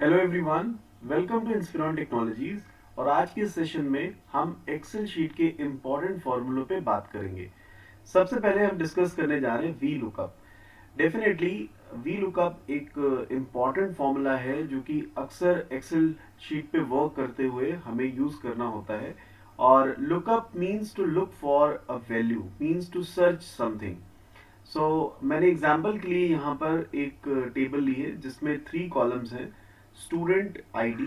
Hello everyone, welcome to Inspiron Technologies. और आज के सेशन में हम एक्सेल शीट के इम्पोर्टेंट फॉर्मूलों पे बात करेंगे। सबसे पहले हम डिस्कस करने जा रहे हैं V lookup. Definitely V lookup एक इम्पॉर्टेंट फॉर्मूला है जो कि अक्सर एक्सेल शीट पे वर्क करते हुए हमें यूज करना होता है। और lookup means to look for a value, means to search something. So मैंने एग्जाम्पल के लिए यहाँ पर एक टेबल ली है जिसमें 3 कॉलम्स हैं: student ID,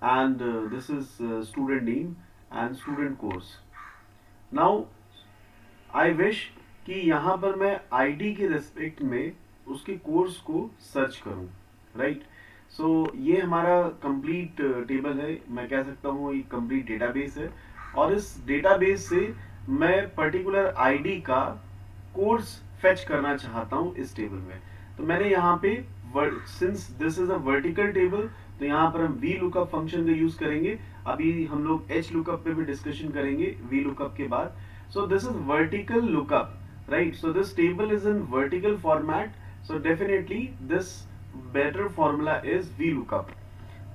and this is student name and student course. Now I wish कि यहाँ पर मैं आईडी के रेस्पेक्ट में उसके कोर्स को सर्च करूँ, राइट। सो ये हमारा कंप्लीट टेबल है, मैं कह सकता हूँ ये कंप्लीट डेटाबेस है। और इस डेटाबेस से मैं पर्टिकुलर आईडी का कोर्स फेच करना चाहता हूँ इस टेबल में। तो मैंने यहाँ पे, since this is a vertical table, तो यहाँ पर हम वी लुकअप फंक्शन का यूज करेंगे। अभी हम लोग एच लुकअप पे भी डिस्कशन करेंगे वी लुकअप के बाद। So this is vertical lookup, right? So this table is in vertical format. So definitely this better formula is VLOOKUP.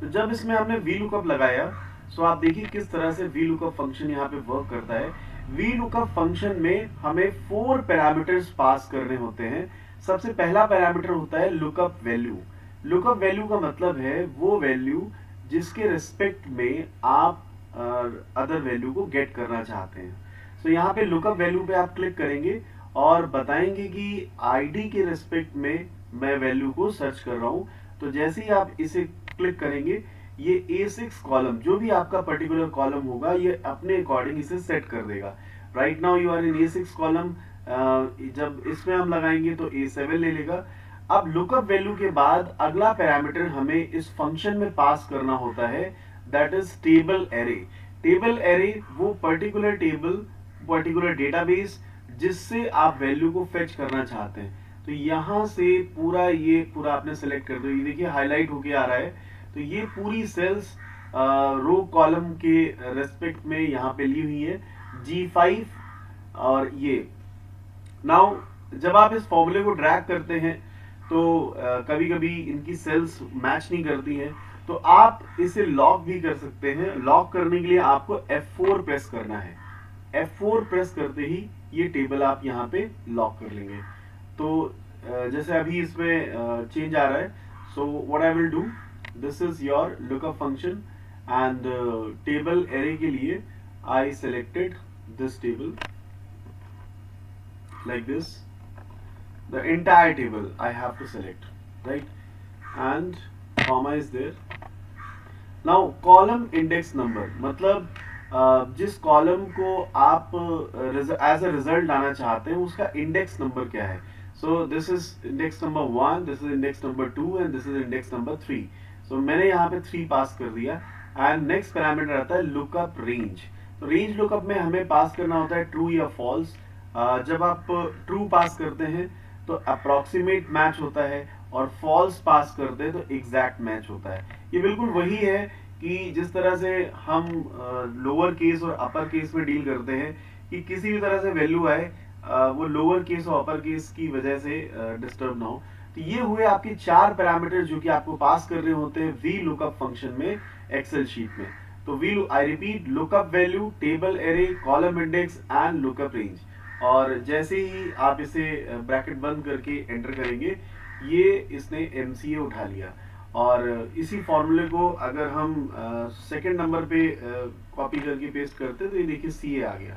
तो जब इसमें हमने VLOOKUP लगाया, so आप देखिए किस तरह से VLOOKUP फंक्शन यहाँ पे वर्क करता है। VLOOKUP फंक्शन में हमें 4 पैरामीटर्स पास करने होते हैं। सबसे पहला पैरामीटर होता है लुकअप वैल्यू। लुकअप वैल्यू का मतलब है वो वैल्यू जिसके रिस्पेक्ट में आप अदर वैल्यू को गेट करना चाहते हैं। तो यहाँ पे लुकअप वैल्यू पे आप क्लिक करेंगे और बताएंगे कि आईडी के रेस्पेक्ट में मैं वैल्यू को सर्च कर रहा हूँ। तो जैसे ही आप इसे क्लिक करेंगे, ये A6 कॉलम, जो भी आपका पर्टिकुलर कॉलम होगा, ये अपने अकॉर्डिंग इसे सेट कर देगा। Right now you are in A6 column. जब इसमें हम लगाएंगे तो A7 ले लेगा। अब लुकअप वैल्यू के बाद अगला पैरामीटर हमें इस फंक्शन में पास करना होता है, that is table array. Table array वो पर्टिकुलर टेबल, पर्टिकुलर डेटाबेस जिससे आप वैल्यू को फेच करना चाहते हैं। तो यहां से ये पूरा आपने सेलेक्ट कर दो। ये देखिए हाईलाइट होके आ रहा है। तो ये पूरी सेल्स रो कॉलम के रेस्पेक्ट में यहाँ पे ली हुई है, G5। और ये नाउ जब आप इस फॉर्मूले को ड्रैग करते हैं तो कभी कभी इनकी सेल्स मैच नहीं करती हैं, तो आप इसे लॉक भी कर सकते हैं। लॉक करने के लिए आपको F4 प्रेस करना है। F4 प्रेस करते ही ये टेबल आप यहाँ पे लॉक कर लेंगे। तो जैसे अभी इसमें चेंज आ रहा है। So what I will do, this is your lookup function and table array के लिए I selected this table like this. The entire table I have to select, right? And comma is there. Now column index number मतलब जिस column को आप as a result लाना चाहते हैं उसका इंडेक्स नंबर क्या है। So this is index number 1, this is index number 2 and this is index number 3। सो मैंने यहाँ पे 3 पास कर दिया। एंड नेक्स्ट पैरामीटर आता है लुकअप रेंज। तो रेंज लुकअप में हमें पास करना होता है ट्रू या फॉल्स। जब आप ट्रू पास करते हैं तो अप्रोक्सीमेट मैच होता है, और फॉल्स पास करते हैं तो एग्जैक्ट मैच होता है। ये बिल्कुल वही है कि जिस तरह से हम लोअर केस और अपर केस में डील करते हैं कि किसी भी तरह से वैल्यू आए वो लोअर केस और अपर केस की वजह से डिस्टर्ब ना हो। तो ये हुए आपके 4 पैरामीटर जो कि आपको पास करने होते हैं वी लुकअप फंक्शन में एक्सेल शीट में। तो we I repeat, lookup value, table array, column index and lookup range. और जैसे ही आप इसे ब्रैकेट बंद करके एंटर करेंगे, ये इसने MCA उठा लिया। और इसी फॉर्मूले को अगर हम सेकंड नंबर पे कॉपी करके पेस्ट करते तो ये देखिए CA आ गया।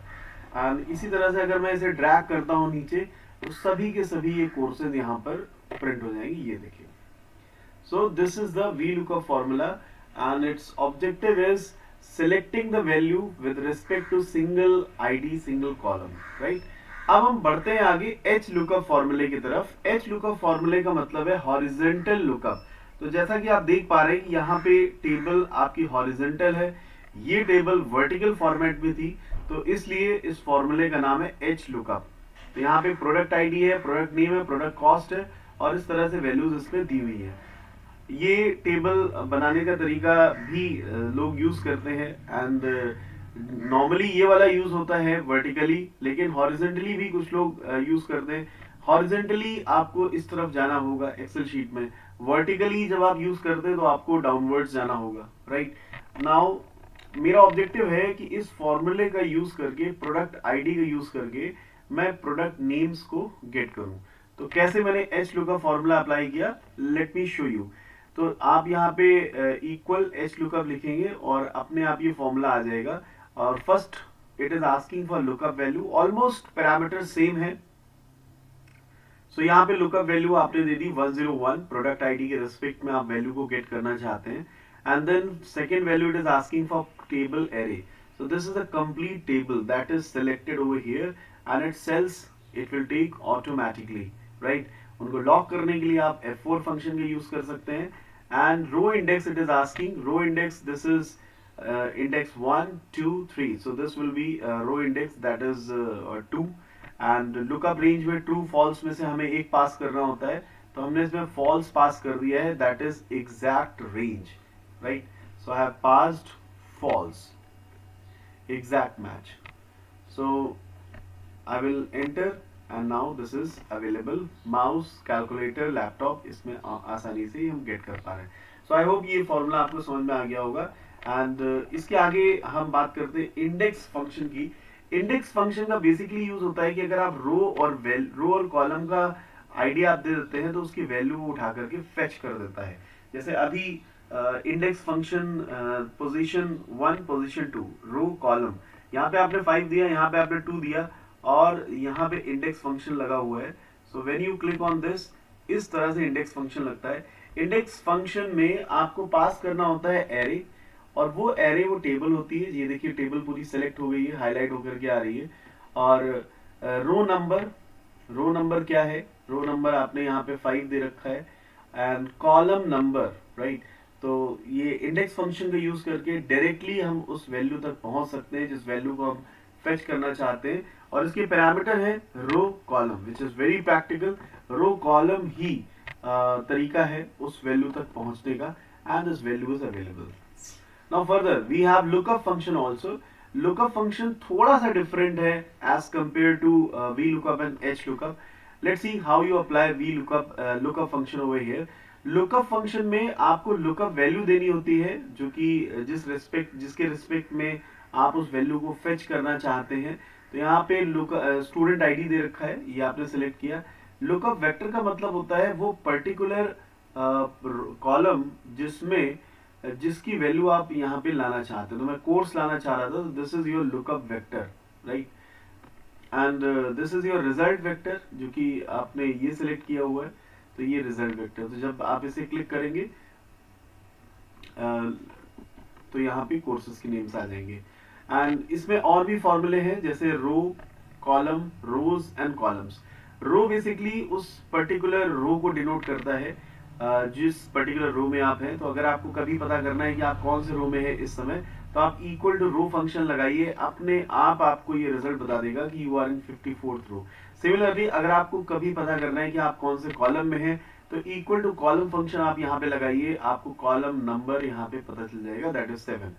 एंड इसी तरह से अगर मैं इसे ड्रैग करता हूँ नीचे, तो सभी के सभी ये कोर्सेज यहाँ पर प्रिंट हो जाएंगे, ये देखिए। So this is the VLOOKUP formula and its objective is selecting the value with respect to single ID, single column, right? अब हम बढ़ते हैं आगे H lookup फॉर्मूले की तरफ। H lookup फॉर्मूले का मतलब है हॉरिजेंटल लुकअप। तो जैसा कि आप देख पा रहे हैं कि यहाँ पे टेबल आपकी हॉरिजेंटल है, ये टेबल वर्टिकल फॉर्मेट में थी, तो इसलिए इस फॉर्मूले का नाम है H lookup। तो यहाँ पे प्रोडक्ट आईडी है, प्रोडक्ट नेम है, प्रोडक्ट कॉस्ट है, और इस तरह से वैल्यूज इसमें दी हुई है। ये टेबल बनाने का तरीका भी लोग यूज करते हैं। एंड नॉर्मली ये वाला यूज होता है वर्टिकली, लेकिन हॉरिजेंटली भी कुछ लोग यूज करते हैं। हॉरिजेंटली आपको इस तरफ जाना होगा एक्सेल शीट में, वर्टिकली जब आप यूज करते हैं तो आपको डाउनवर्ड्स जाना होगा, राइट। नाउ मेरा ऑब्जेक्टिव है कि इस फॉर्मूले का यूज करके, प्रोडक्ट आईडी का यूज करके मैं प्रोडक्ट नेम्स को गेट करूं। तो कैसे मैंने एच लुकअप फॉर्मूला अप्लाई किया, लेट मी शो यू। तो आप यहाँ पे इक्वल एच लुकअप लिखेंगे और अपने आप ये फॉर्मूला आ जाएगा। और first it is asking for lookup value, almost parameter same है। सो यहाँ पे लुकअप वैल्यू आपने दे दी 101, प्रोडक्ट आईडी के रिस्पेक्ट में आप वैल्यू को गेट करना चाहते हैं। And then second value it is asking for table array. So this is a complete table that is selected over here and it cells it will take automatically, right? उनको lock करने के लिए आप F4 function का use कर सकते हैं। And row index it is asking, row index this is index 1 2 3, so this will be row index that is 2 and lookup range में ट्रू फॉल्स में से हमें एक पास करना होता है, तो हमने इसमें फॉल्स पास कर दिया है, that is exact range, right. So I have passed false, exact match. So I will enter and now this is available, mouse, calculator, laptop, इसमें आसानी से हम गेट कर पा रहे हैं। So I hope ये फॉर्मूला आपको समझ में आ गया होगा। एंड इसके आगे हम बात करते हैं इंडेक्स फंक्शन की। इंडेक्स फंक्शन का बेसिकली यूज होता है कि अगर आप रो और कॉलम का आइडिया आप दे देते हैं तो उसकी वैल्यू उठा करके फेच कर देता है। जैसे अभी index function position 1 position 2 row column, यहाँ पे आपने 5 दिया, यहाँ पे आपने 2 दिया और यहाँ पे इंडेक्स फंक्शन लगा हुआ है। So when you click on this, इस तरह से इंडेक्स फंक्शन लगता है। इंडेक्स फंक्शन में आपको पास करना होता है एरे, और वो एरे वो टेबल होती है। ये देखिए टेबल पूरी सेलेक्ट हो गई है, हाईलाइट होकर के आ रही है। और रो नंबर क्या है, रो नंबर आपने यहाँ पे 5 दे रखा है। And column number, right. तो ये इंडेक्स फंक्शन का यूज करके डायरेक्टली हम उस वैल्यू तक पहुंच सकते हैं जिस वैल्यू को हम फेच करना चाहते हैं। और इसके पैरामीटर है row column, which is very practical. Row column ही तरीका है उस वैल्यू तक पहुंचने का, and this value is available. Now further we have lookup function also. Lookup function थोड़ा सा डिफरेंट है as compare to V lookup and H lookup. Let's see how you apply V lookup function over here. Lookup function में आपको lookup value देनी होती है, जो कि जिसके रिस्पेक्ट में आप उस वैल्यू को फेच करना चाहते हैं। तो यहाँ पे स्टूडेंट आईडी दे रखा है, ये आपने सेलेक्ट किया। लुकअप वेक्टर का मतलब होता है वो पर्टिकुलर कॉलम जिसकी वैल्यू आप यहाँ पे लाना चाहते हो। तो मैं कोर्स लाना चाह रहा था, तो this is your lookup vector, right. And this is your result vector, जो कि आपने ये सिलेक्ट किया हुआ है, तो ये रिजल्ट वेक्टर। तो जब आप इसे क्लिक करेंगे तो यहाँ पे कोर्सेज के नेम्स आ जाएंगे। एंड इसमें और भी फॉर्मूले हैं, जैसे row, column, rows and columns. Row basically उस पर्टिकुलर रो को डिनोट करता है जिस पर्टिकुलर रो में आप हैं। तो अगर आपको कभी पता करना है कि आप कौन से रो में है इस समय, तो आप इक्वल टू रो फंक्शन लगाइए, अपने आप आपको ये रिजल्ट बता देगा कि you are in 54th row. Similarly अगर आपको कभी पता करना है कि आप कौन से कॉलम में हैं, तो इक्वल टू कॉलम फंक्शन आप यहाँ पे लगाइए, आपको कॉलम नंबर यहाँ पे पता चल जाएगा, दैट इज 7।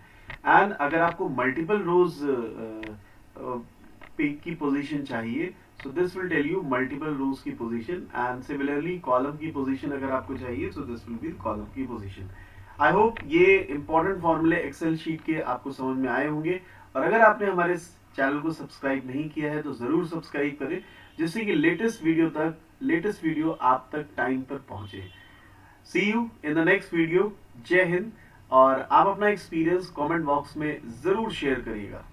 एंड अगर आपको मल्टीपल रोज की पोजीशन चाहिए, so this will tell you multiple rows की position, and similarly column की position अगर आपको चाहिए, so this will be column की position। I hope ये important formula एक्सेल शीट के आपको समझ में आए होंगे। और अगर आपने हमारे चैनल को सब्सक्राइब नहीं किया है तो जरूर सब्सक्राइब करें, जिससे कि लेटेस्ट वीडियो आप तक टाइम पर पहुंचे। See you in the next video. जय हिंद। और आप अपना एक्सपीरियंस कमेंट बॉक्स में जरूर शेयर करिएगा।